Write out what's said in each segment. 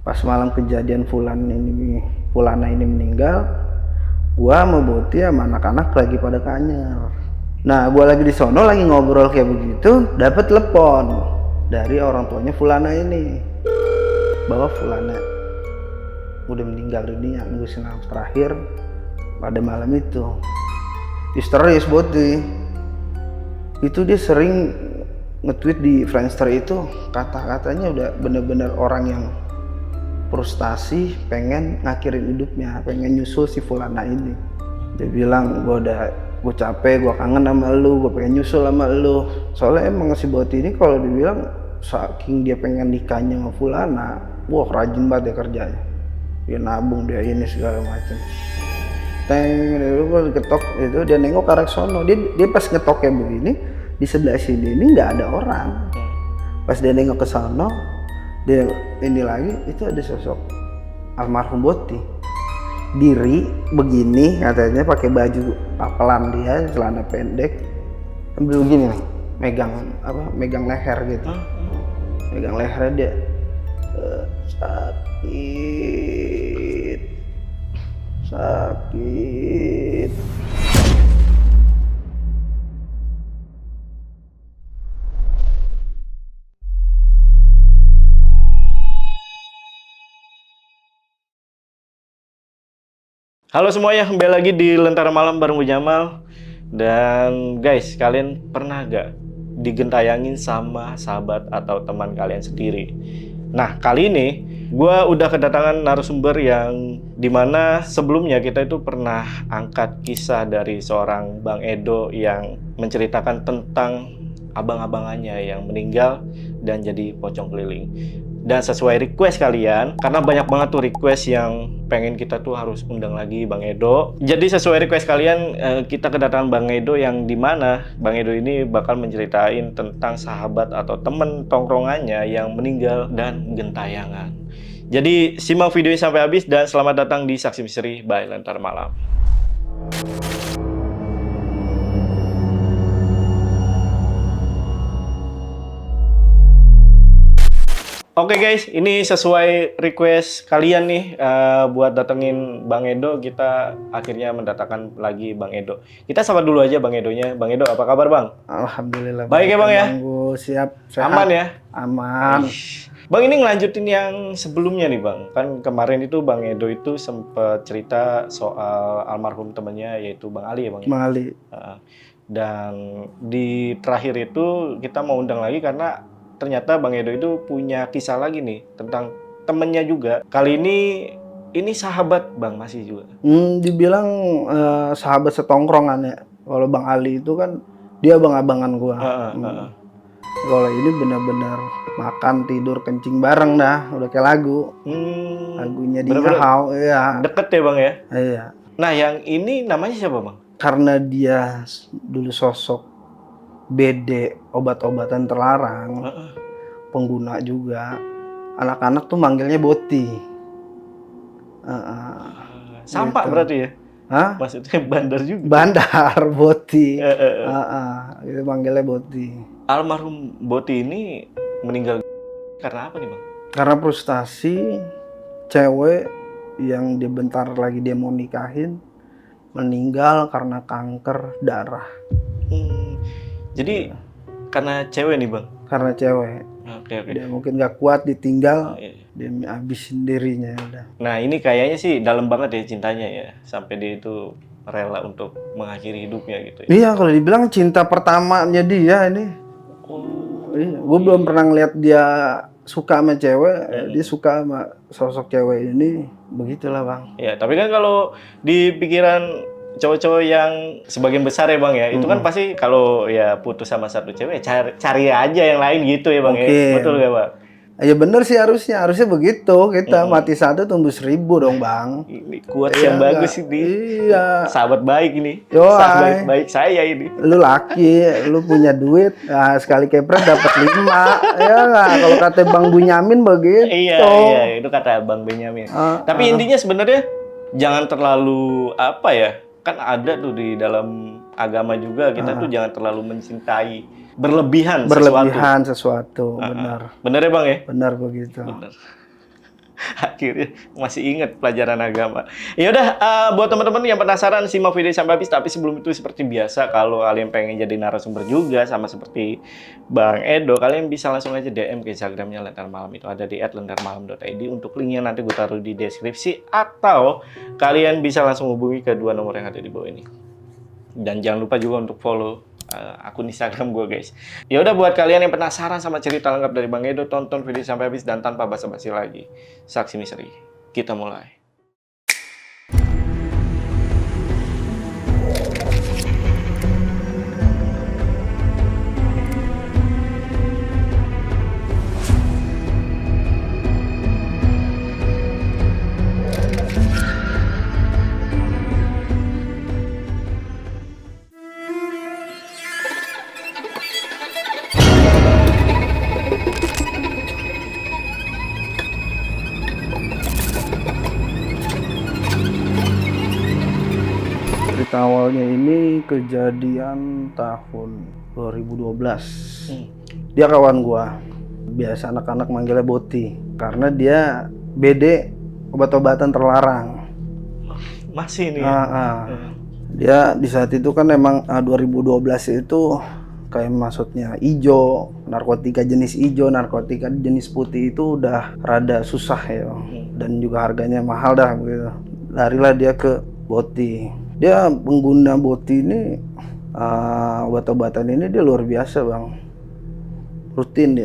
Pas malam kejadian Fulana ini meninggal, gua sama Boti sama anak-anak lagi pada kanyer. Nah, gua lagi di sono lagi ngobrol kayak begitu, dapat telepon dari orang tuanya Fulana ini bahwa Fulana udah meninggal dunia, ngurusin nafas terakhir pada malam itu. Histeris Boti. Itu dia sering nge-tweet di Friendster itu, kata-katanya udah bener-bener orang yang frustasi, pengen ngakhirin hidupnya, pengen nyusul si Fulana ini. Dia bilang, gue capek, gue kangen sama lu, gue pengen nyusul sama lu. Soalnya emang si Boti ini kalau dibilang saking dia pengen nikahnya sama Fulana, wah rajin banget dia kerjanya. Dia nabung, dia ini segala macam. Gue diketok itu, dia nengok ke arah sono. Dia pas ngetok kayak begini, di sebelah sini ini nggak ada orang. Pas dia nengok ke sono, dia ini lagi, itu ada sosok almarhum Boti diri begini, katanya pakai baju papelan, dia celana pendek sambil begini nih, megang leher gitu. Megang lehernya dia, sakit. Halo semuanya, kembali lagi di Lentera Malam bareng gue Jamal. Dan guys, kalian pernah gak digentayangin sama sahabat atau teman kalian sendiri? Nah, kali ini gue udah kedatangan narasumber yang dimana sebelumnya kita itu pernah angkat kisah dari seorang Bang Edo yang menceritakan tentang abang-abangannya yang meninggal dan jadi pocong keliling. Dan sesuai request kalian, karena banyak banget tuh request yang pengen kita tuh harus undang lagi Bang Edo. Jadi sesuai request kalian, kita kedatangan Bang Edo yang dimana Bang Edo ini bakal menceritain tentang sahabat atau temen tongkrongannya yang meninggal dan gentayangan. Jadi simak videonya sampai habis dan selamat datang di Saksi Misteri by Lentera Malam. Oke guys, ini sesuai request kalian nih, buat datengin Bang Edo. Kita akhirnya mendatangkan lagi Bang Edo. Kita sapa dulu aja Bang Edonya. Bang Edo, apa kabar Bang? Alhamdulillah baik ya Bang ya? Siap, sehat. Aman ya? Aman. Bang, ini ngelanjutin yang sebelumnya nih Bang. Kan kemarin itu Bang Edo itu sempet cerita soal almarhum temennya, yaitu Bang Ali ya Bang? Bang Ali. Dan di terakhir itu kita mau undang lagi karena ternyata Bang Edo itu punya kisah lagi nih tentang temennya juga. Kali ini sahabat Bang masih juga. Dibilang sahabat setongkrongan ya. Kalau Bang Ali itu kan dia abang-abangan gua. Kalau ini benar-benar makan tidur kencing bareng dah, udah kayak lagu. Lagunya dia How, ya. Deket ya Bang ya? Iya. Nah yang ini namanya siapa Bang? Karena dia dulu sosok BD, obat-obatan terlarang, pengguna juga. Anak-anak tuh manggilnya Boti. Sampah gitu. Berarti ya? Hah? Maksudnya bandar juga? Bandar, Boti. Itu manggilnya Boti. Almarhum Boti ini meninggal karena apa nih Bang? Karena frustasi, cewek yang dia bentar lagi dia mau nikahin meninggal karena kanker darah. Jadi karena cewek nih Bang? Karena cewek. Oke. Dia mungkin gak kuat ditinggal, dia habisin dirinya udah. Nah ini kayaknya sih dalam banget ya cintanya ya, sampai dia itu rela untuk mengakhiri hidupnya gitu ya. Iya, kalau dibilang cinta pertamanya dia ini. Gue belum pernah ngeliat dia suka sama cewek, dia suka sama sosok cewek ini, begitulah Bang. Ya, tapi kan kalau di pikiran cowok-cowok yang sebagian besar ya Bang ya, itu kan pasti kalau ya putus sama satu cewek cari aja yang lain gitu ya Bang ya. Betul gak Bang? Ya bener sih harusnya begitu. Kita mati satu tumbuh 1000 dong Bang. Ini kuat yang bagus ini. Iya. Sahabat baik ini. Sahabat baik saya ini. Lu laki, lu punya duit, nah, sekali kepret dapat 5. Ya nggak? Kalau kata Bang Bunyamin begitu. Iya, itu kata Bang Benyamin. Tapi intinya sebenarnya jangan terlalu apa ya? Kan ada tuh di dalam agama juga kita tuh jangan terlalu mencintai berlebihan sesuatu. Benar. Benar ya Bang ya? Benar begitu. Benar. Akhirnya masih ingat pelajaran agama. Ya udah, buat teman-teman yang penasaran simak video sampai habis. Tapi sebelum itu seperti biasa, kalau kalian pengen jadi narasumber juga sama seperti Bang Edo, kalian bisa langsung aja DM ke Instagramnya Lentera Malam. Itu ada di @lentarmalam.id. Untuk linknya nanti gue taruh di deskripsi, atau kalian bisa langsung hubungi ke dua nomor yang ada di bawah ini. Dan jangan lupa juga untuk follow akun Instagram gue, guys. Ya udah, buat kalian yang penasaran sama cerita lengkap dari Bang Edo, tonton video sampai habis. Dan tanpa basa-basi lagi, Saksi Misteri, kita mulai. Cerita awalnya ini kejadian tahun 2012. Dia kawan gua. Biasa anak-anak manggilnya Boti karena dia BD, obat-obatan terlarang. Masih nih. Dia di saat itu kan emang 2012 itu kayak maksudnya ijo, narkotika jenis ijo, narkotika jenis putih itu udah rada susah ya. Dan juga harganya mahal dah gitu. Larilah dia ke Boti. Dia pengguna Boti ini, obat-obatan ini dia luar biasa bang. Rutin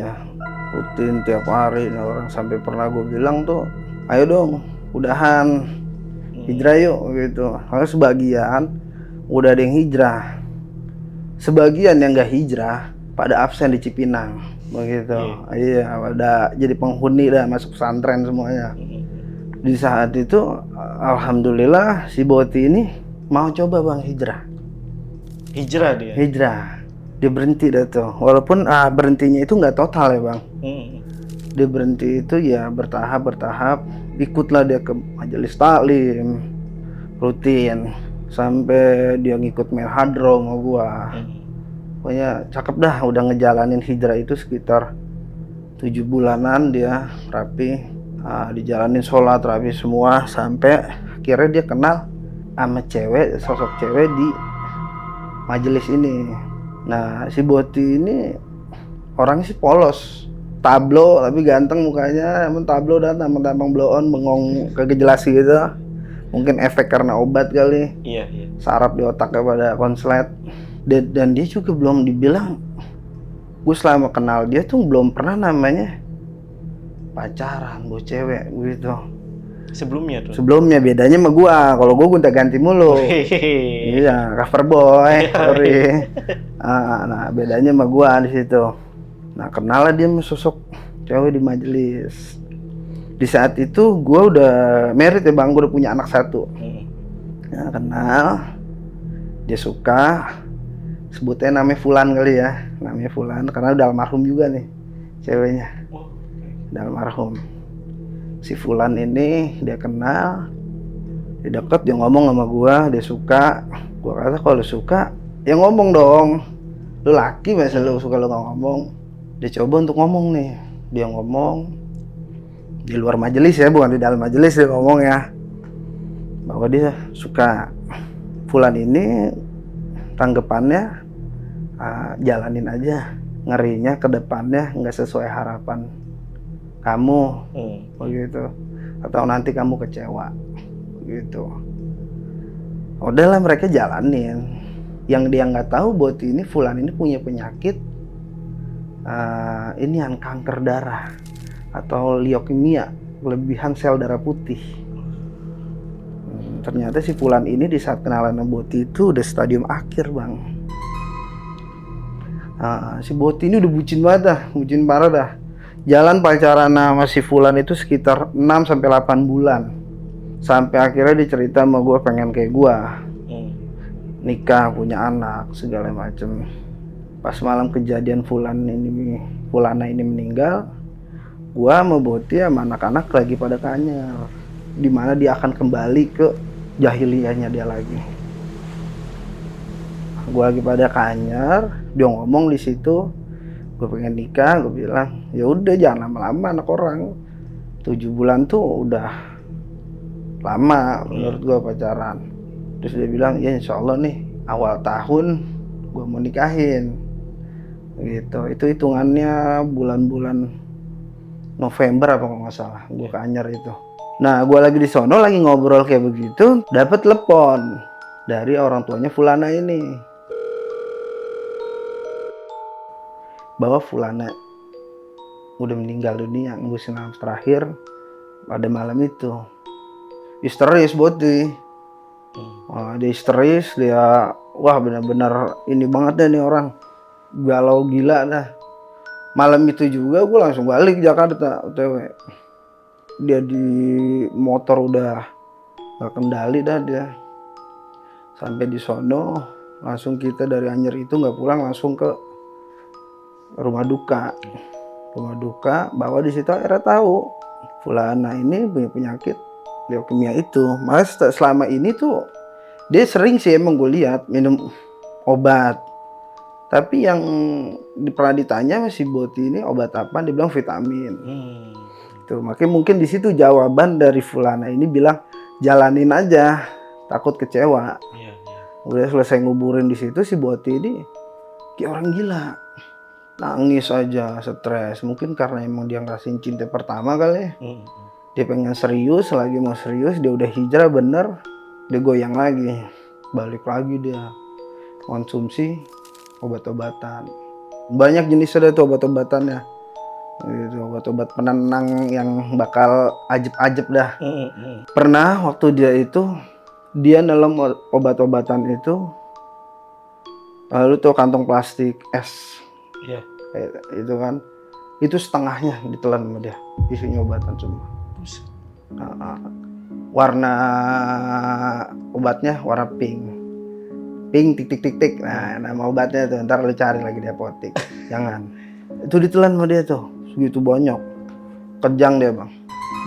tiap hari. Nah, orang sampai pernah gue bilang tuh, ayo dong udahan, hijrah yuk gitu. Karena sebagian udah ada yang hijrah, sebagian yang gak hijrah pada absen di Cipinang begitu. Iya, udah jadi penghuni dah, masuk pesantren semuanya. Di saat itu alhamdulillah si Boti ini mau coba bang Hijrah dia. Dia berhenti dah tuh, walaupun berhentinya itu nggak total ya bang. Dia berhenti itu ya bertahap, ikutlah dia ke majelis taklim rutin sampai dia ngikut melhadro sama gua. Pokoknya cakep dah, udah ngejalanin hijrah itu sekitar 7 bulanan dia rapi, dijalanin sholat rapi semua, sampai akhirnya dia kenal sama sosok cewek di majelis ini. Nah si Boti ini orangnya sih polos, tablo tapi ganteng mukanya, emang tablo dan tampang blow on, bengong kagak jelas gitu. Mungkin efek karena obat kali. Iya. Saraf di otaknya pada konslet. Dan dia juga belum dibilang, gue selama kenal dia tuh belum pernah namanya pacaran, gue cewek gitu. Sebelumnya bedanya sama gua, kalau gua gonta ganti mulu. Iya, cover boy, sorry. Nah, bedanya sama gua di situ. Nah, kenal lah dia sama sosok cewek di majelis. Di saat itu gua udah married ya bang, gua udah punya anak 1. Nah, kenal, dia suka, sebutnya namanya Fulan kali ya, namanya Fulan karena udah almarhum juga nih ceweknya, udah almarhum. Si Fulan ini dia kenal, dia deket, dia ngomong sama gua, dia suka. Gua kata kalau suka ya ngomong dong, lu laki masa lu suka lu nggak ngomong. Dia coba untuk ngomong nih, dia ngomong di luar majelis ya, bukan di dalam majelis. Dia ngomong ya bahwa dia suka. Fulan ini tanggapannya jalanin aja, ngerinya ke depannya nggak sesuai harapan kamu, begitu, atau nanti kamu kecewa, gitu. Udahlah mereka jalanin. Yang dia nggak tahu Boti ini, Fulan ini punya penyakit ini yang kanker darah atau leukemia, kelebihan sel darah putih. Ternyata si Fulan ini di saat kenalan sama Boti itu udah stadium akhir bang. Si Boti ini udah bucin banget dah, bucin parah dah. Jalan pacaran sama si Fulan itu sekitar 6-8 bulan. Sampai akhirnya dia cerita sama gue pengen kayak gue, nikah, punya anak, segala macem. Pas malam kejadian Fulana ini meninggal, gue sama Boti sama anak-anak lagi pada kanyar, dimana dia akan kembali ke jahiliyahnya dia lagi. Gue lagi pada kanyar, dia ngomong di situ, gue pengen nikah. Gue bilang ya udah jangan lama-lama anak orang, 7 bulan tuh udah lama menurut gua pacaran. Terus dia bilang, ya insya Allah nih awal tahun gua mau nikahin gitu. Itu hitungannya bulan-bulan November apa kalau nggak salah gua ke Anyer itu. Nah gua lagi di sono lagi ngobrol kayak begitu, dapat telepon dari orang tuanya Fulana ini bahwa Fulana udah meninggal dunia, nembusin nafas terakhir pada malam itu. Histeris Boti. Wah, dia histeris, dia wah benar-benar ini banget deh nih orang, galau gila dah. Malam itu juga gue langsung balik ke Jakarta OTW. Dia di motor udah gak kendali dah dia. Sampai di sono langsung kita dari Anyer itu nggak pulang, langsung ke rumah duka. Rumah duka, bahwa di situ akhirnya tahu Fulana ini punya penyakit leukemia itu. Malah selama ini tuh dia sering sih emang gue lihat minum obat. Tapi yang pernah ditanya masih Boti ini obat apa, dia bilang vitamin. Tuh, makanya mungkin di situ jawaban dari Fulana ini bilang jalanin aja, takut kecewa. Udah selesai nguburin di situ si Boti ini kayak orang gila. Nangis aja, stres. Mungkin karena emang dia ngerasain cinta pertama kali ya. Dia pengen serius, lagi mau serius, dia udah hijrah bener, dia goyang lagi. Balik lagi dia konsumsi obat-obatan. Banyak jenis ada tuh obat-obatannya. Gitu, obat-obat penenang yang bakal ajeb-ajeb dah. Pernah waktu dia dalam obat-obatan itu, lalu tuh kantong plastik es. Iya. Itu kan, itu setengahnya ditelan sama dia, isinya obatan semua. Warna obatnya warna pink tik. Nah, nama obatnya tuh ntar lu cari lagi di apotek. Jangan, itu ditelan sama dia tuh segitu banyak. Kejang dia bang,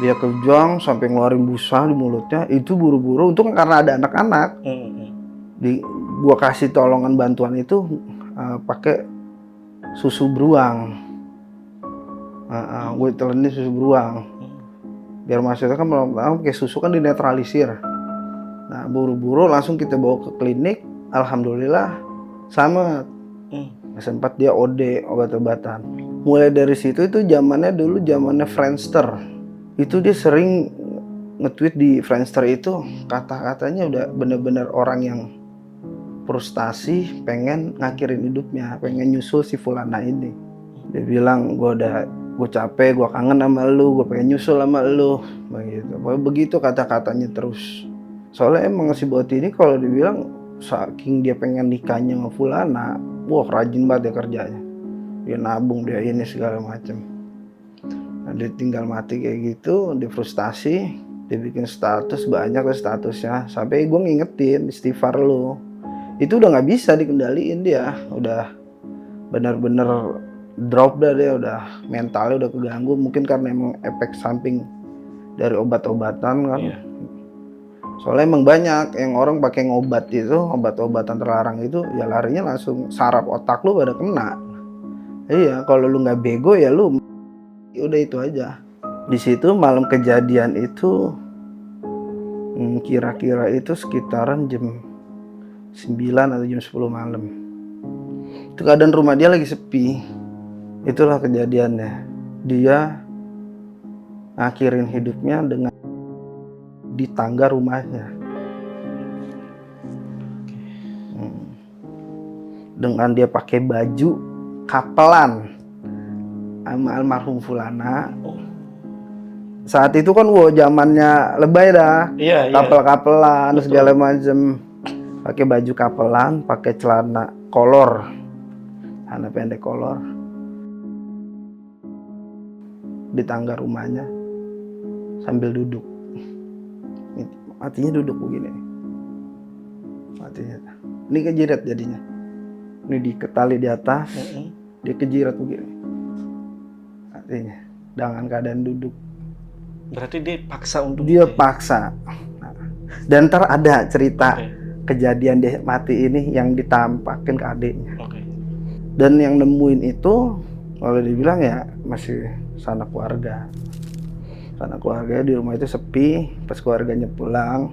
dia kejang sampai ngeluarin busa di mulutnya. Itu buru-buru, untung karena ada anak-anak. Gua kasih tolongan bantuan itu pakai susu beruang. Gue telenin susu beruang biar maksudnya kan pakai susu kan dinetralisir. Nah buru-buru langsung kita bawa ke klinik, alhamdulillah sama. Sempat dia OD obat-obatan. Mulai dari situ itu zamannya Friendster. Itu dia sering nge-tweet di Friendster itu, kata-katanya udah bener-bener orang yang frustasi, pengen ngakhirin hidupnya, pengen nyusul si Fulana ini. Dia bilang, gue capek, gue kangen sama lu, gue pengen nyusul sama lu, begitu kata-katanya terus. Soalnya emang si Boti ini kalau dibilang saking dia pengen nikahnya sama Fulana, wah rajin banget ya kerjanya. Dia nabung, dia ini segala macem. Nah, dia tinggal mati kayak gitu, dia frustasi, dia bikin status banyak lah statusnya, sampai gue ngingetin istighfar lu. Itu udah nggak bisa dikendaliin dia, udah benar-benar drop dah dia, udah mentalnya udah keganggu, mungkin karena emang efek samping dari obat-obatan kan. Soalnya emang banyak yang orang pakai ngobat itu, obat-obatan terlarang itu, ya larinya langsung saraf otak lu pada kena. Iya, kalau lu nggak bego ya lu udah itu aja. Di situ malam kejadian itu kira-kira itu sekitaran jam 9 atau jam 10 malam. Itu keadaan rumah dia lagi sepi. Itulah kejadiannya. Dia ngakhirin hidupnya dengan di tangga rumahnya. Dengan dia pakai baju kapelan sama almarhum Fulana. Saat itu kan zamannya lebay dah. Kapel-kapelan segala macam. Pakai baju kapelan, pakai celana kolor, celana pendek kolor, di tangga rumahnya sambil duduk. Matinya duduk begini. Matinya. Ini kejirat jadinya. Ini diketali di atas, dia kejirat begini. Matinya dengan keadaan duduk. Berarti dia paksa untuk paksa. Nah, dan ntar ada cerita. Kejadian dia mati ini yang ditampakin ke adiknya. Dan yang nemuin itu kalau dibilang ya masih sanak keluarga. Karena keluarga di rumah itu sepi, pas keluarganya pulang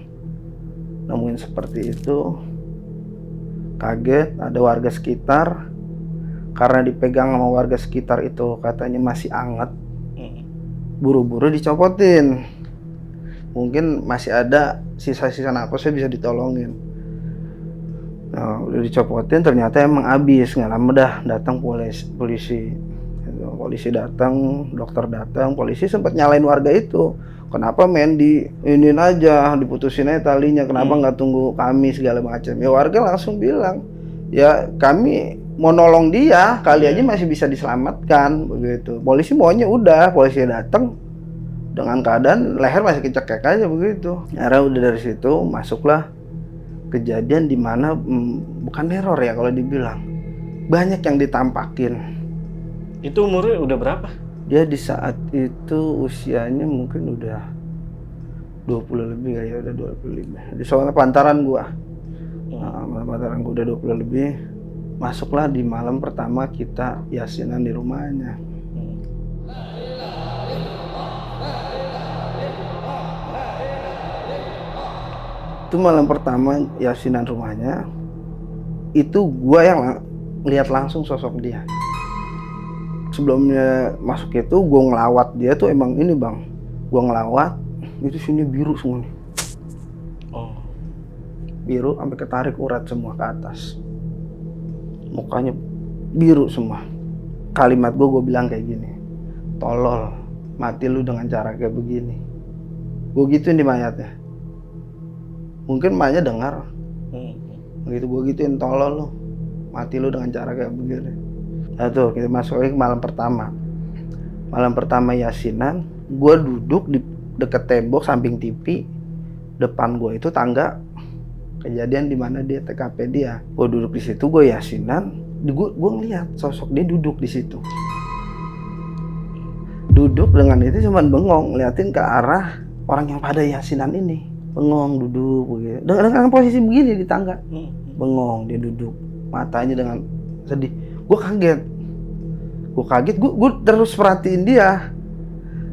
nemuin seperti itu, kaget. Ada warga sekitar, karena dipegang sama warga sekitar itu katanya masih anget, buru-buru dicopotin. Mungkin masih ada sisa-sisa napasnya bisa ditolongin. Nah, udah dicopotin, ternyata emang habis. Nggak lama dah datang polisi. Polisi datang, dokter datang, polisi sempat nyalain warga itu. Kenapa main di iniin aja, diputusin aja talinya, kenapa nggak tunggu kami segala macam. Ya warga langsung bilang, ya kami mau nolong dia, kali aja masih bisa diselamatkan begitu. Polisi maunya udah, polisi datang dengan keadaan leher masih kecekek aja begitu. Akhirnya udah dari situ masuklah kejadian di mana bukan teror ya kalau dibilang, banyak yang ditampakin. Itu umurnya udah berapa? Dia di saat itu usianya mungkin udah 20 lebih kali ya, udah 20 lebih. Di soalnya pantaran gua. Nah, pantaran gua udah 20 lebih. Masuklah di malam pertama kita yasinan di rumahnya. Itu malam pertama yasinan rumahnya. Itu gua yang lihat langsung sosok dia. Sebelumnya masuk itu gue ngelawat dia tuh emang ini bang, gue ngelawat itu sini biru semua nih, biru sampai ketarik urat semua ke atas, mukanya biru semua. Kalimat gue bilang kayak gini, tolol, mati lu dengan cara kayak begini. Gue gituin di mayatnya, mungkin mayatnya dengar, gitu gue gituin, tolol lu, mati lu dengan cara kayak begini. Nah tuh kita masuk lagi ke malam pertama. Malam pertama yasinan, gue duduk di deket tembok samping TV. Depan gue itu tangga kejadian di mana dia TKP dia. Gue duduk di situ, gue yasinan. Gue ngeliat sosok dia duduk di situ. Duduk dengan itu cuman bengong, ngeliatin ke arah orang yang pada yasinan ini. Bengong duduk begitu. Dengan posisi begini di tangga. Bengong dia duduk, matanya dengan sedih. Gue kaget, gue terus perhatiin dia.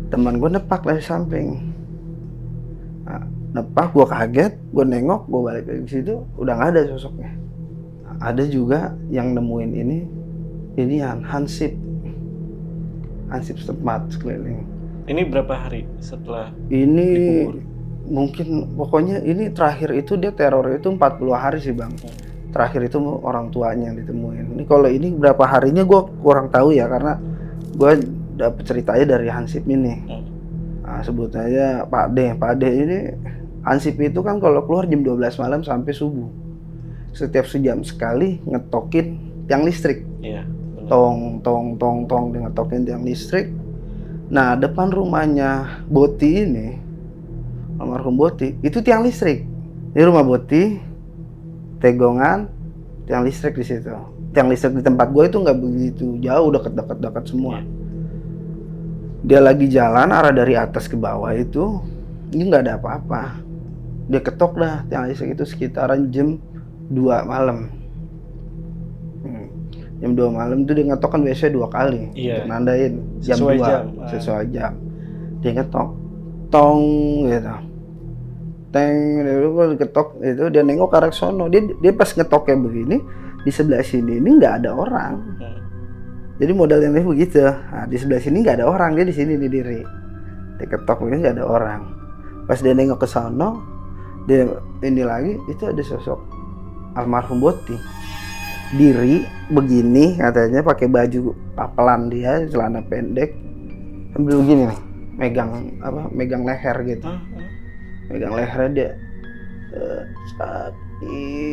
Teman gue nepak dari samping, nah, nepak, gue kaget, gue nengok, gue balik ke situ, udah nggak ada sosoknya. Nah, ada juga yang nemuin ini Hansip setempat sekeliling. Ini berapa hari setelah Ini dikubur? Mungkin pokoknya ini terakhir itu dia teror itu 40 hari sih bang. Terakhir itu orang tuanya yang ditemuin. Ini kalau ini berapa harinya gue kurang tahu ya, karena gue dapet ceritanya dari Hansip ini. Nah, sebut aja Pak D. Pak D ini, Hansip itu kan kalau keluar jam 12 malam sampai subuh. Setiap sejam sekali ngetokin tiang listrik. Iya. Tong dia ngetokin tiang listrik. Nah depan rumahnya Boti ini, almarhum Boti, itu tiang listrik. Ini rumah Boti, tegongan, tiang listrik di situ. Tiang listrik di tempat gue itu nggak begitu jauh, dekat semua. Dia lagi jalan arah dari atas ke bawah itu, ini nggak ada apa-apa. Dia ketok dah tiang listrik itu sekitaran jam 2 malam. Jam 2 malam itu dia ngetok kan biasanya 2 kali. Iya. Nandain jam Sesuai 2, jam. sesuai jam. Dia ngetok, tong gitu. Teng, dia ketok itu, dia nengok ke arah sono. Dia pas ngetoknya begini, di sebelah sini ini nggak ada orang. Jadi modalnya begitu. Nah, di sebelah sini nggak ada orang, dia di sini nih diri. Dia ketok begini nggak ada orang. Pas dia nengok ke sono, dia ini lagi, itu ada sosok almarhum Boti. Diri begini katanya, pakai baju papelan dia, celana pendek, sambil begini nih, megang leher gitu. Megang lehernya dia, sakit.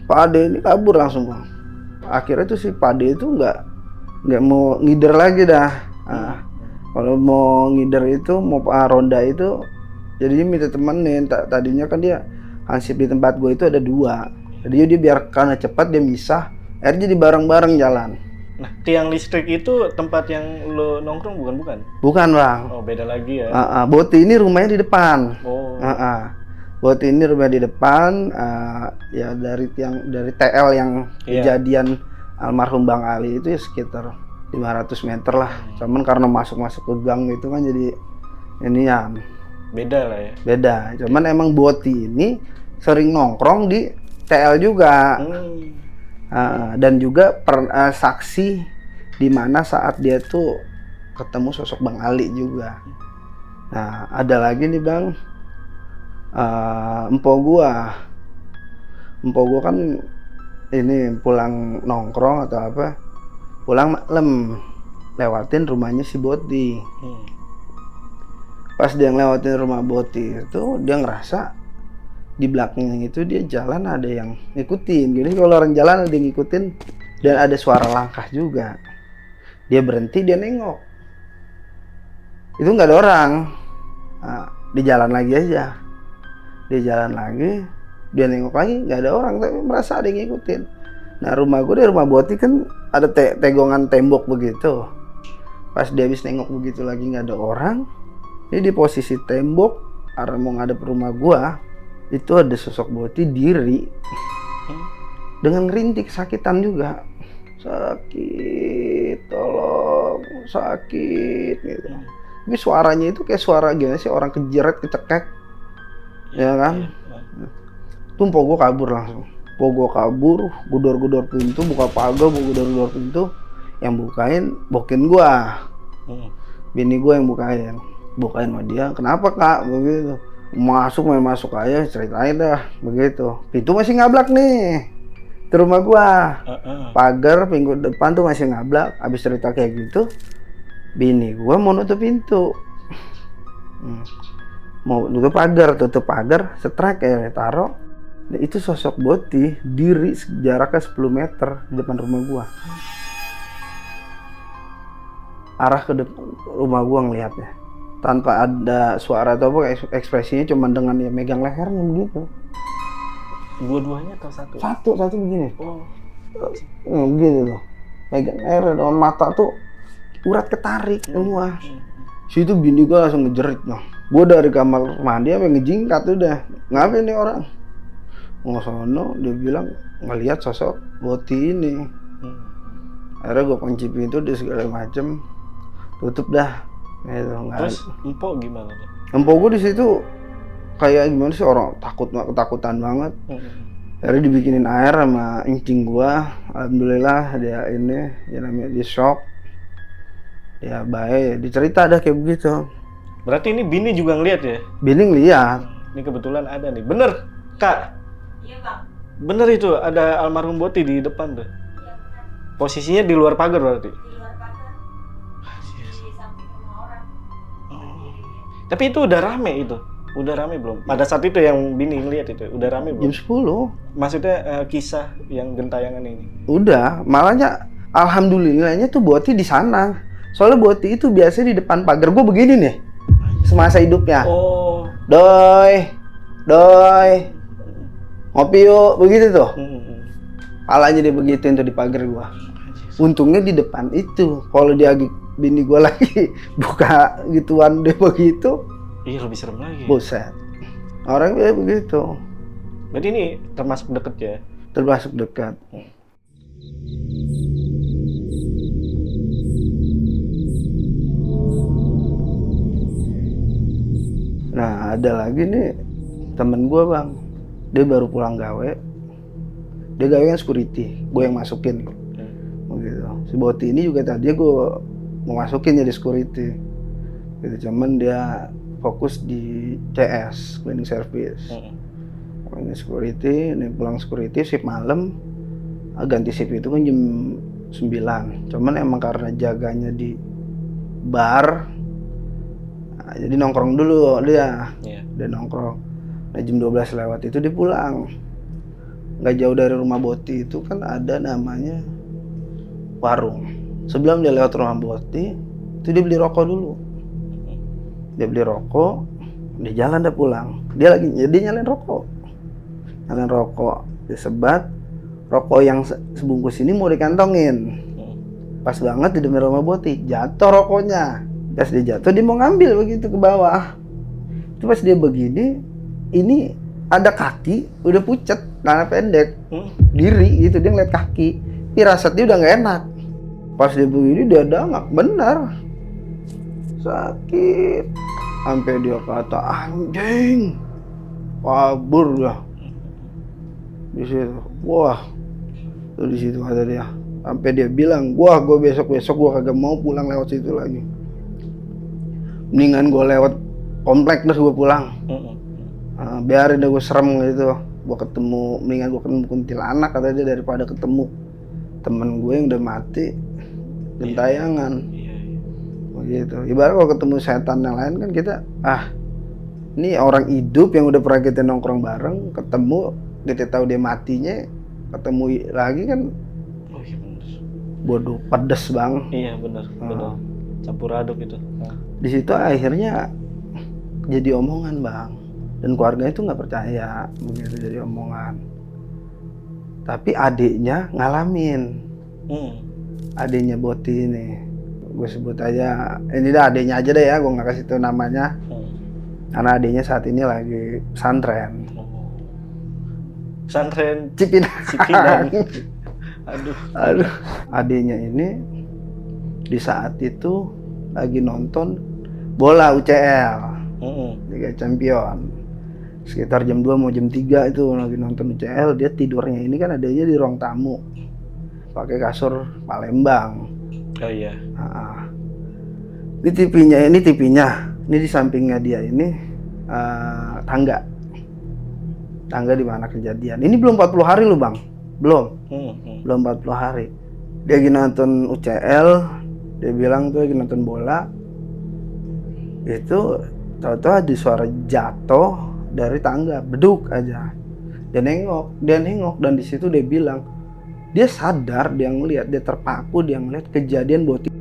Pak Ade ini kabur langsung bang. Akhirnya tuh si Pak Ade itu nggak mau ngider lagi dah. Nah, kalau mau ngider itu, mau ronda itu, jadinya minta temenin. Tadinya kan dia Hansip di tempat gue itu ada 2. Jadi dia biar karena cepat dia misah. Akhirnya jadi bareng-bareng jalan. Nah, tiang listrik itu tempat yang lo nongkrong bukan? Bukan bang. Oh, beda lagi ya. Boti ini rumahnya di depan. Oh. Boti ini rumah di depan. Ya dari TL yang kejadian almarhum Bang Ali itu ya sekitar 500 meter lah. Cuman karena masuk-masuk ke gang gitu kan jadi ini ya Beda lah ya. beda. Cuman emang Boti ini sering nongkrong di TL juga. Dan juga saksi di mana saat dia tuh ketemu sosok Bang Ali juga. Nah, ada lagi nih Bang, empok gua kan ini pulang nongkrong atau apa, pulang malam lewatin rumahnya si Boti. Pas dia ngelewatin rumah Boti itu dia ngerasa di belakangnya itu dia jalan ada yang ngikutin. Jadi kalau orang jalan ada yang ngikutin dan ada suara langkah juga. Dia berhenti, dia nengok. Itu nggak ada orang. Nah, di jalan lagi aja. Dia jalan lagi, dia nengok lagi, nggak ada orang, tapi merasa ada yang ngikutin. Nah, rumah gue di rumah Boti kan ada tegongan tembok begitu. Pas dia habis nengok begitu lagi nggak ada orang, ini di posisi tembok arah mau ngadep rumah gue, itu ada sosok Boti diri dengan rintik sakitan juga. Sakit, tolong, sakit gitu. Tapi suaranya itu kayak suara gimana sih, orang kejeret, kecekek, ya kan? Tuh gue kabur langsung. Gue kabur, gudor-gudor pintu, buka pagar, gudor-gudor pintu. Yang bukain bokin gue, bini gue yang bukain sama dia. Kenapa kak? Begitu. Main masuk aja, ceritain dah begitu. Pintu masih ngablak nih. Di rumah gua. Pagar pintu depan tuh masih ngablak. Abis cerita kayak gitu, bini gua mau nutup pintu. Mau tutup pagar, setrek kayak taruh. Dan itu sosok Boti diri jaraknya 10 meter di depan rumah gua. Arah ke depan rumah gua ngelihatnya. Tanpa ada suara atau apa, ekspresinya cuma dengan ya megang lehernya begitu. Dua-duanya atau satu? Satu begini. Begini loh. Megang leher dengan mata tuh urat ketarik semua. Situ bini gua langsung ngejerit noh. Gua dari kamar mandi sampai ngejingkat udah. Ngapain nih orang? Ngosono dia bilang ngelihat sosok Boti ini. Akhirnya gua kunci pintu dia segala macem. Tutup dah. Gitu, terus empok gimana tuh? Empok gue di situ kayak gimana sih, orang ketakutan banget. Akhirnya dibikinin air sama incing gua. Alhamdulillah dia ini, ya namanya dia shock. Ya baik, dicerita dah kayak begitu. Berarti ini bini juga ngeliat ya? Bini ngeliat. Ini kebetulan ada nih. Bener kak? Iya bang. Bener itu ada almarhum Boti di depan tuh. Iya benar. Posisinya di luar pagar berarti? Di luar pagar. Di samping rumah orang. Tapi itu udah rame itu? Udah rame belum? Pada saat itu yang bini ngeliat itu, udah rame belum? Jam 10. Maksudnya kisah yang gentayangan ini? Udah, malahnya alhamdulillahnya tuh Boti di sana. Soalnya Boti itu biasanya di depan pagar gue begini nih. Semasa hidupnya. Oh. Doi. Ngopi yuk, begitu tuh. Palanya dia begituin tuh di pagar gua. Untungnya di depan itu. Kalau dia bini gua lagi buka gituan dia begitu. Iya, lebih serem lagi. Buset. Orang dia begitu. Berarti ini termasuk deket ya? Termasuk dekat. Nah, ada lagi nih temen gua bang. Dia baru pulang gawe. Dia gawe kan security. Gue yang masukin. Begitu. Si Boti ini juga tadi gue mau masukin jadi security. Gitu. Cuman dia fokus di CS, cleaning service. Ini security, ini pulang security, shift malam. Ganti shift itu kan jam 9. Cuman emang karena jaganya di bar, nah, jadi nongkrong dulu dia. Dia nongkrong. Nah, jam 12 lewat itu dia pulang. Nggak jauh dari rumah Boti itu kan ada namanya warung. Sebelum dia lewat rumah Boti, itu dia beli rokok dulu. Dia beli rokok, dia jalan dia pulang. Dia nyalain rokok. Nyalain rokok, disebat. Rokok yang sebungkus ini mau dikantongin. Pas banget di depan rumah Boti, jatuh rokoknya. Pas dia jatuh, dia mau ngambil begitu ke bawah. Itu pas dia begini, ini ada kaki udah pucet, karena pendek, diri gitu, dia ngeliat kaki firasat dia udah nggak enak. Pas dia begini dia dangak, benar sakit sampai dia kata anjing, kabur dah di situ. Wah, tuh di situ kata dia. Sampai dia bilang, gue besok gue kagak mau pulang lewat situ lagi. Mendingan gue lewat komplek dah gue pulang. Biarin dah gue serem gitu. Gue ketemu, mendingan gue ketemu kuntilanak kata dia daripada ketemu temen gue yang udah mati gentayangan. Begitu. Ibarat kalau ketemu setan yang lain kan kita, ini orang hidup yang udah pernah kita nongkrong bareng, ketemu, kita tahu dia matinya, ketemu lagi kan. Oh iya bener. Bodoh, pedes bang. Iya bener. Campur aduk itu. Di situ akhirnya jadi omongan bang, dan keluarga itu nggak percaya begitu jadi omongan. Tapi adiknya ngalamin, adiknya Boti ini, gue sebut aja, ini dah adiknya aja deh ya, gue nggak kasih tahu namanya, karena adiknya saat ini lagi pesantren. Pesantren Cipinang. Aduh. Adiknya ini di saat itu lagi nonton bola UCL, Liga Champion. Sekitar jam 2 mau jam 3 itu lagi nonton UCL, dia tidurnya ini kan adanya di ruang tamu. Pakai kasur Palembang. Oh iya. Ini TV-nya. Ini di sampingnya dia ini tangga di mana kejadian. Ini belum 40 hari loh bang, belum 40 hari. Dia lagi nonton UCL, dia bilang tuh lagi nonton bola. Itu tahu-tahu ada suara jatuh dari tangga, beduk aja. Dia nengok dan di situ dia bilang, dia sadar, dia ngelihat, dia terpaku, dia ngelihat kejadian Boti.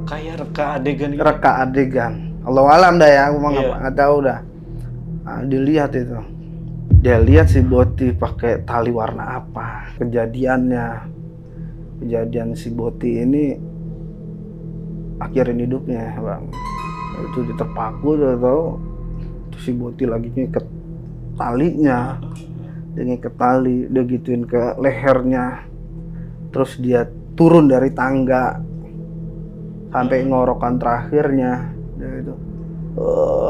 Kayak reka adegan gitu. Reka adegan. Allah alam dah ya, aku mah nggak tahu dah. Dilihat itu. Dia lihat si Boti pakai tali warna apa. Kejadian si Boti ini akhirin hidupnya, bang. Itu dia terpaku, udah tahu. Terus si Boti lagi ngiket talinya. Dia ngiket tali, dia gituin ke lehernya. Terus dia turun dari tangga sampai ngorokan terakhirnya.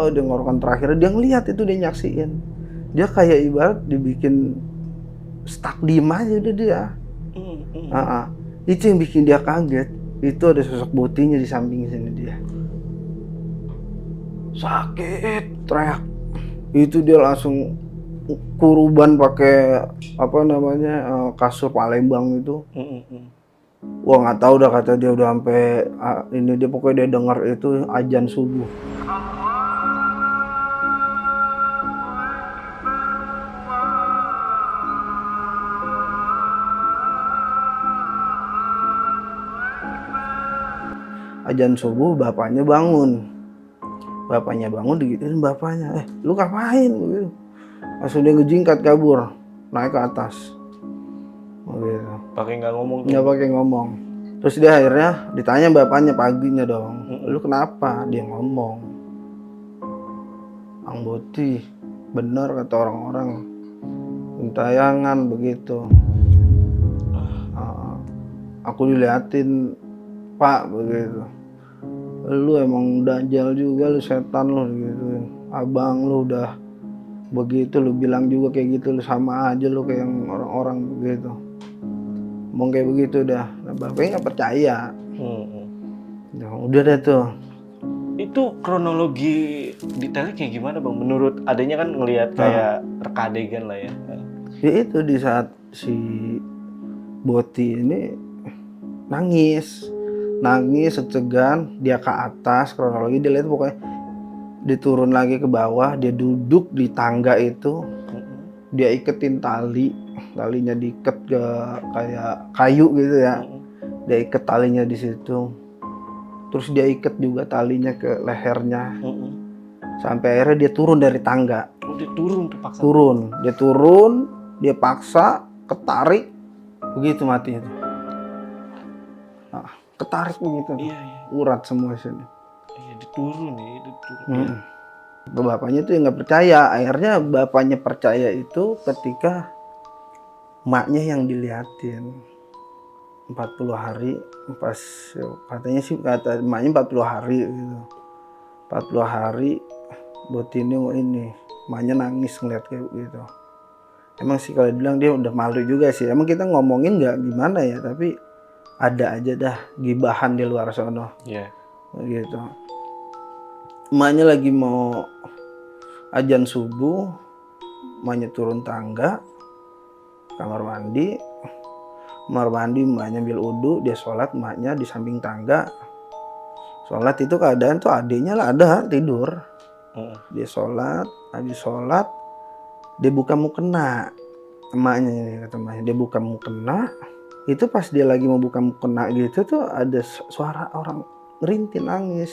Dia ngorokan terakhirnya, dia ngelihat itu, dia nyaksiin. Dia kayak ibarat dibikin stuck diem aja udah dia. Itu yang bikin dia kaget. Itu ada sosok Botinya di samping sini dia. Sakit, teriak. Itu dia langsung kuruban pakai kasur Palembang itu. Wah nggak tahu dah, kata dia udah sampai ini, dia pokoknya dia dengar itu azan subuh. Azan subuh, bapaknya bangun digituin bapaknya, lu ngapain begitu. Langsung dia ngejingkat kabur, naik ke atas begitu. Nggak pakai ngomong. Terus dia akhirnya ditanya bapaknya paginya dong, lu kenapa? Dia ngomong, Ang Boti benar kata orang-orang gentayangan begitu. Aku diliatin Pak begitu. Lu emang dajjal juga, lu setan lu gitu. Abang lu udah begitu, lu bilang juga kayak gitu, lu sama aja lu kayak yang orang-orang begitu. Ngomong kayak begitu dah. Nah, bapaknya nggak percaya. Nah, udah deh tuh. Itu kronologi detailnya kayak gimana bang? Menurut adanya kan ngelihat kayak reka adegan lah ya. Ya itu di saat si Boti ini nangis secegan, dia ke atas, kronologi dia lihat pokoknya dia turun lagi ke bawah, dia duduk di tangga itu, dia iketin talinya diiket ke kayak kayu gitu ya, dia iket talinya di situ, terus dia iket juga talinya ke lehernya, sampai akhirnya dia turun dari tangga. Dia turun tuh paksa. Dia paksa, ketarik, begitu mati itu. Ketarik begitu, urat semua sini. Iya, diturun. Bapaknya tuh nggak percaya. Akhirnya bapaknya percaya itu ketika Maknya yang diliatin 40 hari pas katanya sih kata emaknya 40 hari gitu. 40 hari buat ini emaknya nangis ngeliat kayak gitu. Emang sih kalau dibilang dia udah malu juga sih. Emang kita ngomongin nggak gimana ya, tapi ada aja dah gibahan di luar sono. Iya. Gitu. Emaknya lagi mau azan subuh, emaknya turun tangga, kamar mandi, emaknya ambil wudu, dia sholat, emaknya di samping tangga. Sholat itu keadaan tuh adiknya lah ada tidur. Dia sholat, habis sholat, dia buka mukena. Emaknya ini kata emaknya, dia buka mukena. Itu pas dia lagi mau buka mukena gitu tuh ada suara orang ngerintih nangis.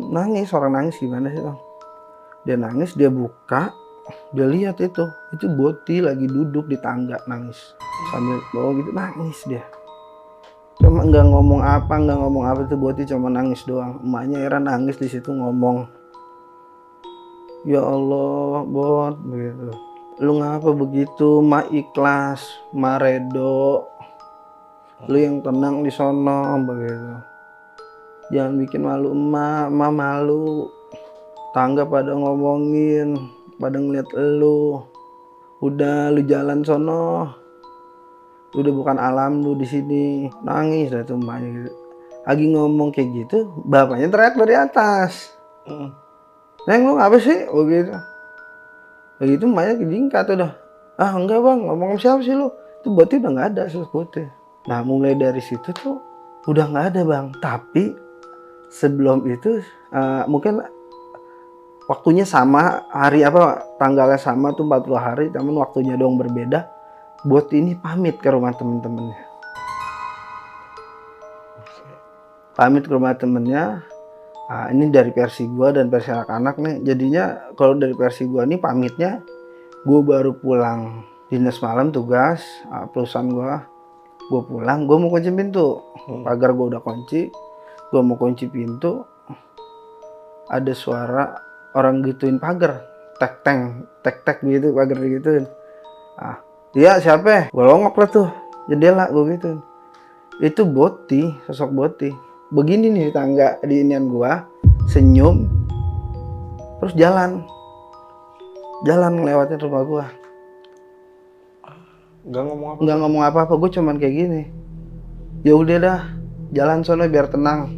Nangis, orang nangis gimana sih bang? Dia nangis, dia buka, dia lihat itu Boti lagi duduk di tangga nangis sambil bawa gitu, nangis dia. Cuma nggak ngomong apa itu Boti cuma nangis doang. Emaknya heran nangis di situ ngomong, ya Allah Bot begitu. Lu ngapa begitu? Ma ikhlas, ma redo. Lu yang tenang di sono begitu. Jangan bikin malu emak malu. Tangga pada ngomongin, pada ngeliat lu. Udah lu jalan sono. Udah bukan alam lu di sini. Nangis lah tuh emaknya gitu. Lagi ngomong kayak gitu, bapaknya teriak dari atas. Neng lu ngapa sih? Begitu. Begitu emaknya kedingkat udah. Ah enggak bang, ngomong siapa sih lu? Itu Boti udah nggak ada sosok Boti. Nah mulai dari situ tuh udah nggak ada bang. Tapi sebelum itu mungkin waktunya sama, hari apa tanggalnya sama tuh 40 hari, namun waktunya doang berbeda. Boti ini pamit ke rumah temen-temennya. Pamit ke rumah temennya. Ini dari versi gua dan versi anak-anak nih. Jadinya kalau dari versi gua nih pamitnya, gua baru pulang dinas malam tugas perusahaan gua pulang, gua mau kunci pintu, pagar gua udah kunci, gua mau kunci pintu, ada suara orang gituin pagar, tek gitu, pagar digituin. Iya siapa? Gua longok lah tuh jendela gua gituin. Itu Boti, sosok Boti. Begini nih tangga di inian gua, senyum, terus jalan ngelewatin rumah gua. Nggak ngomong apa-apa, gua cuman kayak gini. Ya udah dah, jalan sono biar tenang.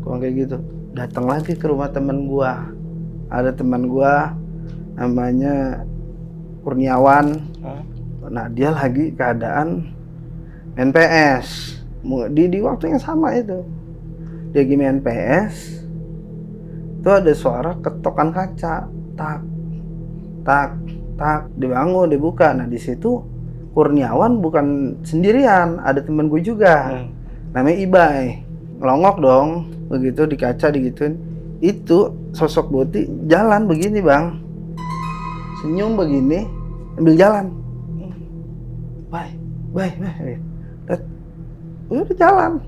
Gua kayak gitu. Datang lagi ke rumah temen gua. Ada teman gua namanya Kurniawan. Nah dia lagi keadaan main PS. Di waktu yang sama itu. Dia lagi main PS, itu ada suara ketokan kaca, tak, dibangun, dibuka. Nah di situ Kurniawan bukan sendirian, ada temen gue juga, namanya Ibai, ngelongok dong, begitu di kaca digituin. Itu sosok Boti jalan begini bang, senyum begini, ambil jalan, bye, udah jalan.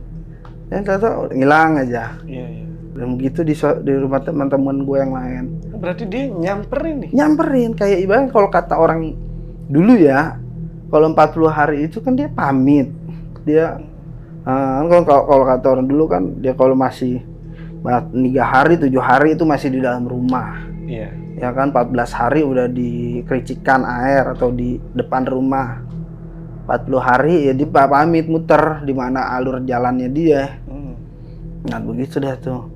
Yang tahu ngilang aja. Iya. Dan begitu di rumah teman-teman gue yang lain. Berarti dia nyamperin nih? Nyamperin, kayak ibarat kalau kata orang dulu ya, kalau 40 hari itu kan dia pamit. Dia kalau kata orang dulu kan dia kalau masih 3 hari, 7 hari itu masih di dalam rumah. Iya. Ya kan 14 hari udah dikericikan air atau di depan rumah. 40 hari ya dia pamit muter di mana alur jalannya dia. Nah begitu dah tuh.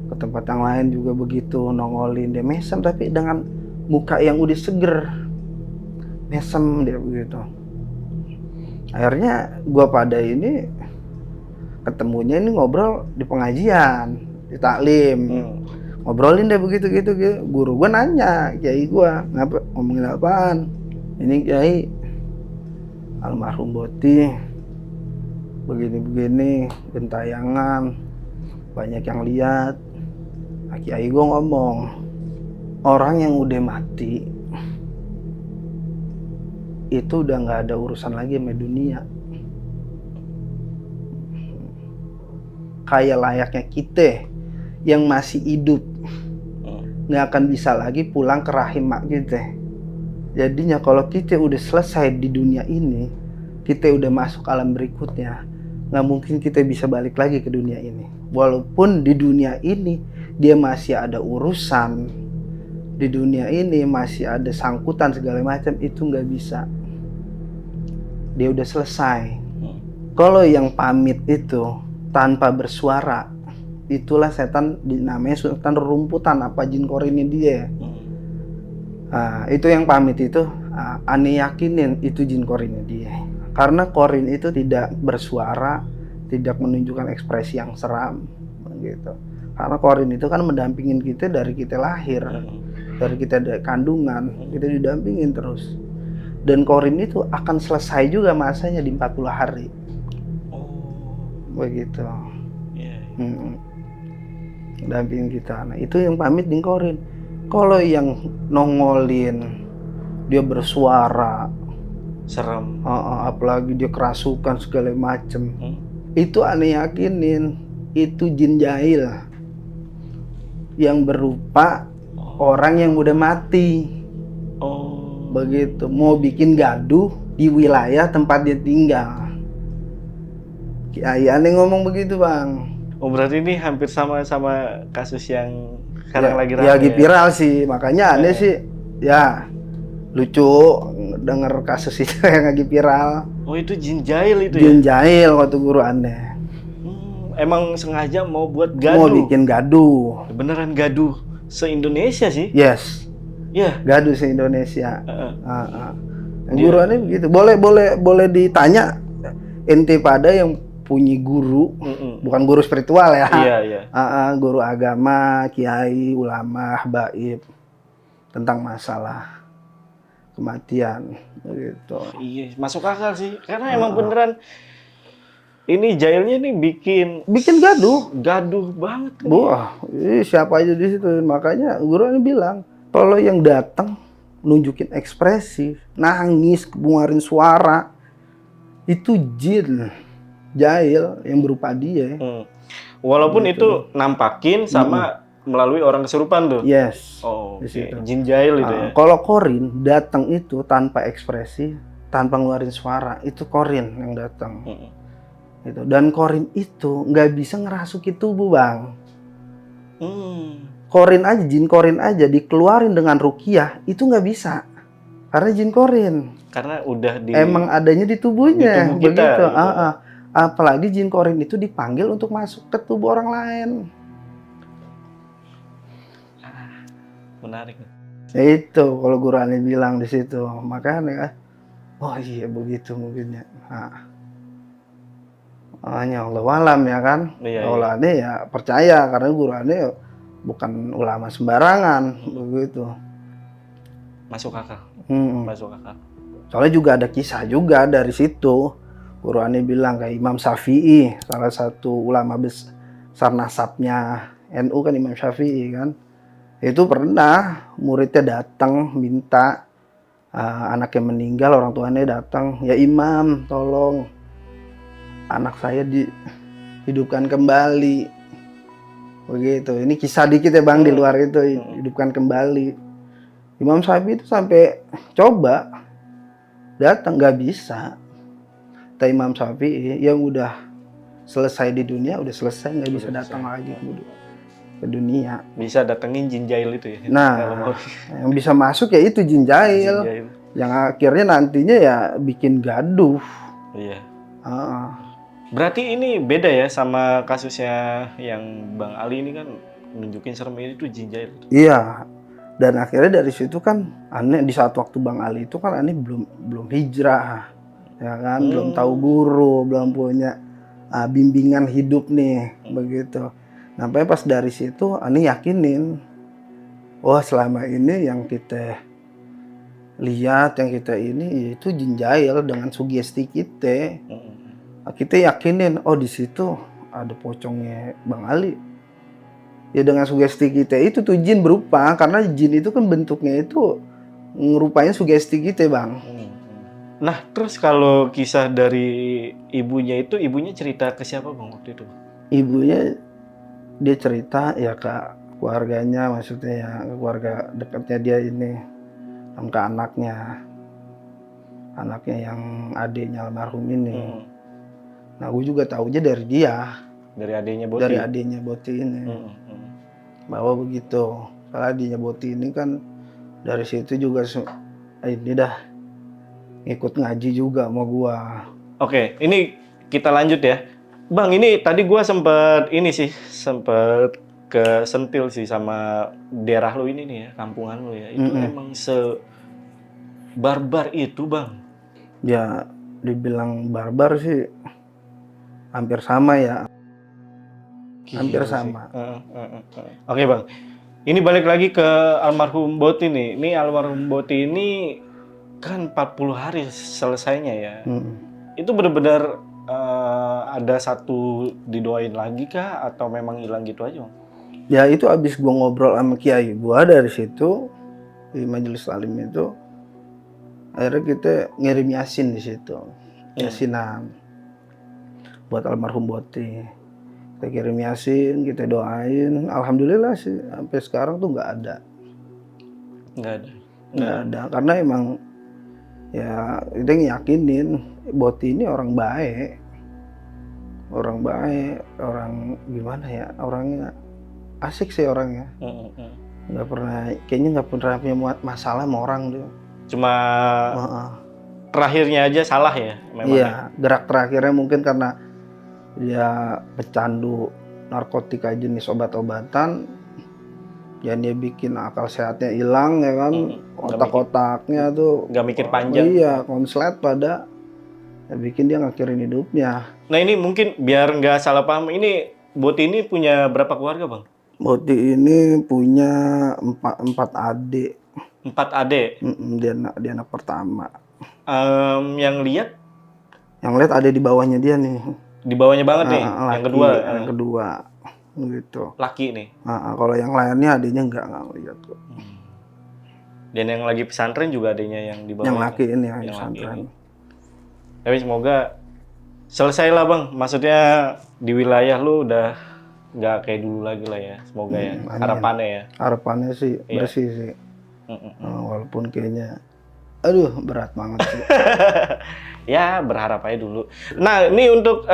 Ke tempat yang lain juga begitu, nongolin dia mesem tapi dengan muka yang udah seger. Mesem dia begitu. Akhirnya gua pada ini ketemunya ini ngobrol di pengajian, di taklim. Ngobrolin deh begitu gitu. Guru gua nanya, kiai gua, ngapa ngomongin apaan? Ini kiai almarhum Boti begini gentayangan, banyak yang lihat. Kiai gue ngomong, orang yang udah mati itu udah nggak ada urusan lagi sama dunia. Kayak layaknya kita yang masih hidup, nggak akan bisa lagi pulang ke rahim mak kita. Jadinya kalau kita udah selesai di dunia ini, kita udah masuk alam berikutnya, nggak mungkin kita bisa balik lagi ke dunia ini. Walaupun di dunia ini dia masih ada urusan, di dunia ini masih ada sangkutan segala macam, itu nggak bisa. Dia udah selesai. Kalau yang pamit itu tanpa bersuara, itulah setan, namanya setan rumputan, apa jin korinnya dia. Nah, itu yang pamit itu, aneh yakinin itu jin korinnya dia. Karena korin itu tidak bersuara, tidak menunjukkan ekspresi yang seram, gitu. Karena korin itu kan mendampingin kita dari kita lahir, dari kita ada kandungan, kita didampingin terus. Dan korin itu akan selesai juga masanya di 40 hari. Begitu. Dampingin kita. Nah, itu yang pamit di korin. Kalau yang nongolin, dia bersuara, serem, apalagi dia kerasukan segala macem, itu aneh yakinin itu jin jahil yang berupa orang yang udah mati. Begitu, mau bikin gaduh di wilayah tempat dia tinggal. Kiai aneh ngomong begitu, Bang. Berarti ini hampir sama kasus yang sekarang lagi ramai. Lagi viral sih, makanya aneh sih, ya lucu denger kasus itu yang lagi viral. Itu jin jahil itu jin jahil waktu guru aneh. Emang sengaja mau buat gaduh? Mau bikin gaduh. Beneran gaduh se-Indonesia sih? Yes. Iya. Gaduh se-Indonesia. Guru aneh begitu. Boleh ditanya, ente pada yang punya guru, bukan guru spiritual ya. Iya. Guru agama, kiai, ulama, habaib, tentang masalah kematian, gitu. Iya, masuk akal sih. Karena emang beneran ini jahilnya nih bikin gaduh banget. Wah, siapa aja di situ. Makanya guru ini bilang, kalau yang datang nunjukin ekspresi, nangis, ngeluarin suara, itu jin jahil yang berupa dia. Walaupun itu nampakin sama melalui orang kesurupan tuh. Yes. Jin jahil itu ya. Kalau korin datang itu tanpa ekspresi, tanpa ngeluarin suara, itu korin yang datang. Gitu. Dan korin itu nggak bisa ngerasuki tubuh, Bang. Korin aja, jin korin aja dikeluarin dengan ruqyah itu nggak bisa. Karena jin korin. Karena udah emang adanya di tubuhnya. Di tubuh kita, begitu. Gitu. Apalagi jin korin itu dipanggil untuk masuk ke tubuh orang lain. Menarik. Ya itu kalau guru aneh bilang di situ. Makanya, oh iya begitu mungkinnya. Hanya Allah alam ya kan. Allah aneh ya percaya karena guru aneh bukan ulama sembarangan begitu. Masuk akal. Masuk akal. Soalnya juga ada kisah juga dari situ. Guru aneh bilang kayak Imam Syafi'i, salah satu ulama besar nasabnya NU kan Imam Syafi'i kan. Itu pernah muridnya datang minta, anaknya meninggal, orang tuanya datang, ya Imam tolong anak saya dihidupkan kembali. Begitu. Ini kisah dikit ya Bang, di luar itu hidupkan kembali. Imam Syafi'i itu sampai coba datang nggak bisa. Tapi Imam Syafi'i yang udah selesai di dunia, udah selesai, nggak bisa datang lagi ke dunia. Bisa datengin jin jahil itu ya? Nah, yang bisa masuk ya itu jin jahil. Yang akhirnya nantinya ya bikin gaduh. Iya. Berarti ini beda ya sama kasusnya yang Bang Ali ini kan nunjukin serem itu jin jahil. Iya. Dan akhirnya dari situ kan aneh di saat waktu Bang Ali itu kan aneh belum hijrah. Ya kan, belum tahu guru, belum punya bimbingan hidup nih, begitu. Sampai pas dari situ, aneh yakinin, selama ini yang kita lihat, yang kita ini, itu jin jahil dengan sugesti kita. Kita yakinin, di situ ada pocongnya Bang Ali. Ya dengan sugesti kita itu tuh jin berupa, karena jin itu kan bentuknya itu ngerupain sugesti kita, Bang. Nah, terus kalau kisah dari ibunya itu, ibunya cerita ke siapa Bang waktu itu? Ibunya, dia cerita ya ke keluarganya, maksudnya ya keluarga dekatnya dia ini. sama ke anaknya yang adiknya almarhum ini. Nah gue juga tahunya dari dia, Dari adiknya Boti. dari adiknya Boti ini, bahwa begitu. Kalau adiknya Boti ini kan dari situ juga ini dah ikut ngaji juga sama gua. Oke, ini kita lanjut ya. Bang, ini tadi gua sempet kesentil sih sama daerah lu ini nih ya, kampungan lu ya. Itu emang barbar itu, Bang. Ya dibilang barbar sih hampir sama ya. Hampir Gila sama. Oke, Bang. Ini balik lagi ke almarhum Boti nih. Ini almarhum Boti ini kan 40 hari selesainya ya. Itu benar-benar ada satu didoain lagi kah atau memang hilang gitu aja, Bang? Ya itu abis gua ngobrol sama kiai gua dari situ di majelis taklim itu, akhirnya kita ngirim yasin di situ, yasinan buat almarhum Boti. Kita kirim yasin, kita doain. Alhamdulillah sih sampai sekarang tuh nggak ada. Nggak ada karena emang ya kita ngiyakinin Boti ini orang baik, orang gimana ya, orangnya asik sih orangnya. Kayaknya nggak pernah punya masalah sama orang tuh. Cuma terakhirnya aja salah ya memang. Iya, gerak terakhirnya mungkin karena dia pecandu narkotika jenis obat-obatan, ya dia bikin akal sehatnya hilang ya kan, otak-otaknya tuh nggak mikir panjang. Iya, konslet pada ya bikin dia ngakhirin hidupnya. Nah ini mungkin biar nggak salah paham, ini Boti ini punya berapa keluarga, Bang? Boti ini punya empat adik. 4 adik? Dia anak pertama. Yang lihat? Yang lihat ada di bawahnya dia nih. Di bawahnya banget nih, laki, yang kedua? Yang kedua, gitu. Laki nih? Kalau yang lainnya adiknya nggak lihat kok. Dan yang lagi pesantren juga adiknya yang di bawah? Yang laki ini yang pesantren. Tapi semoga selesai lah, Bang. Maksudnya di wilayah lu udah nggak kayak dulu lagi lah ya. Semoga ya, harapannya ya. Harapannya sih bersih sih. Walaupun kayaknya, aduh berat banget sih. Ya berharap aja dulu. Nah ini untuk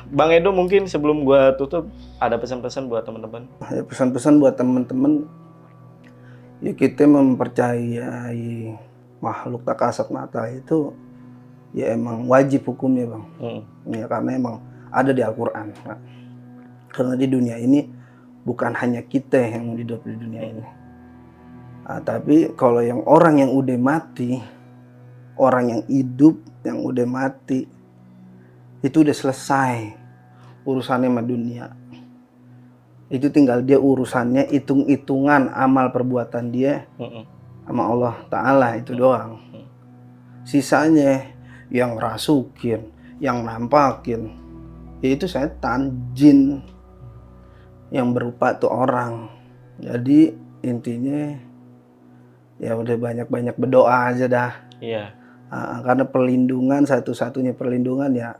Bang Edo mungkin sebelum gua tutup ada pesan-pesan buat teman-teman. Ya, pesan-pesan buat teman-teman, ya kita mempercayai makhluk tak kasat mata itu ya emang wajib hukumnya, Bang. Ya karena emang ada di Al-Quran. Karena di dunia ini bukan hanya kita yang hidup di dunia ini. Tapi kalau yang orang yang udah mati, orang yang hidup yang udah mati, itu udah selesai urusannya sama dunia. Itu tinggal dia urusannya hitung-hitungan amal perbuatan dia sama Allah Ta'ala, itu doang. Sisanya yang rasukin, yang nampakin, itu setan, jin yang berupa tuh orang. Jadi intinya ya udah banyak-banyak berdoa aja dah. Iya. Karena perlindungan, satu-satunya perlindungan ya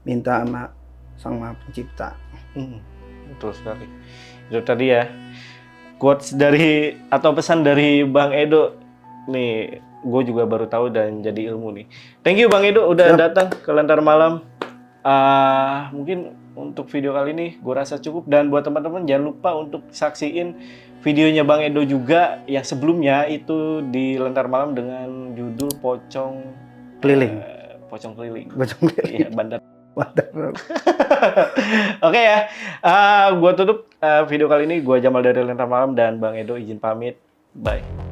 minta sama Sang Maha Pencipta. Betul sekali. Itu tadi ya quotes dari atau pesan dari Bang Edo nih, gue juga baru tahu dan jadi ilmu nih. Thank you Bang Edo udah datang ke Lentera Malam. Mungkin untuk video kali ini gue rasa cukup, dan buat teman-teman jangan lupa untuk saksiin videonya Bang Edo juga yang sebelumnya itu di Lentera Malam dengan judul Pocong Keliling. Pocong Keliling. Pocong Keliling. Iya, bandar. Oke ya, gue tutup video kali ini. Gue Jamal dari Lentera Malam dan Bang Edo izin pamit. Bye.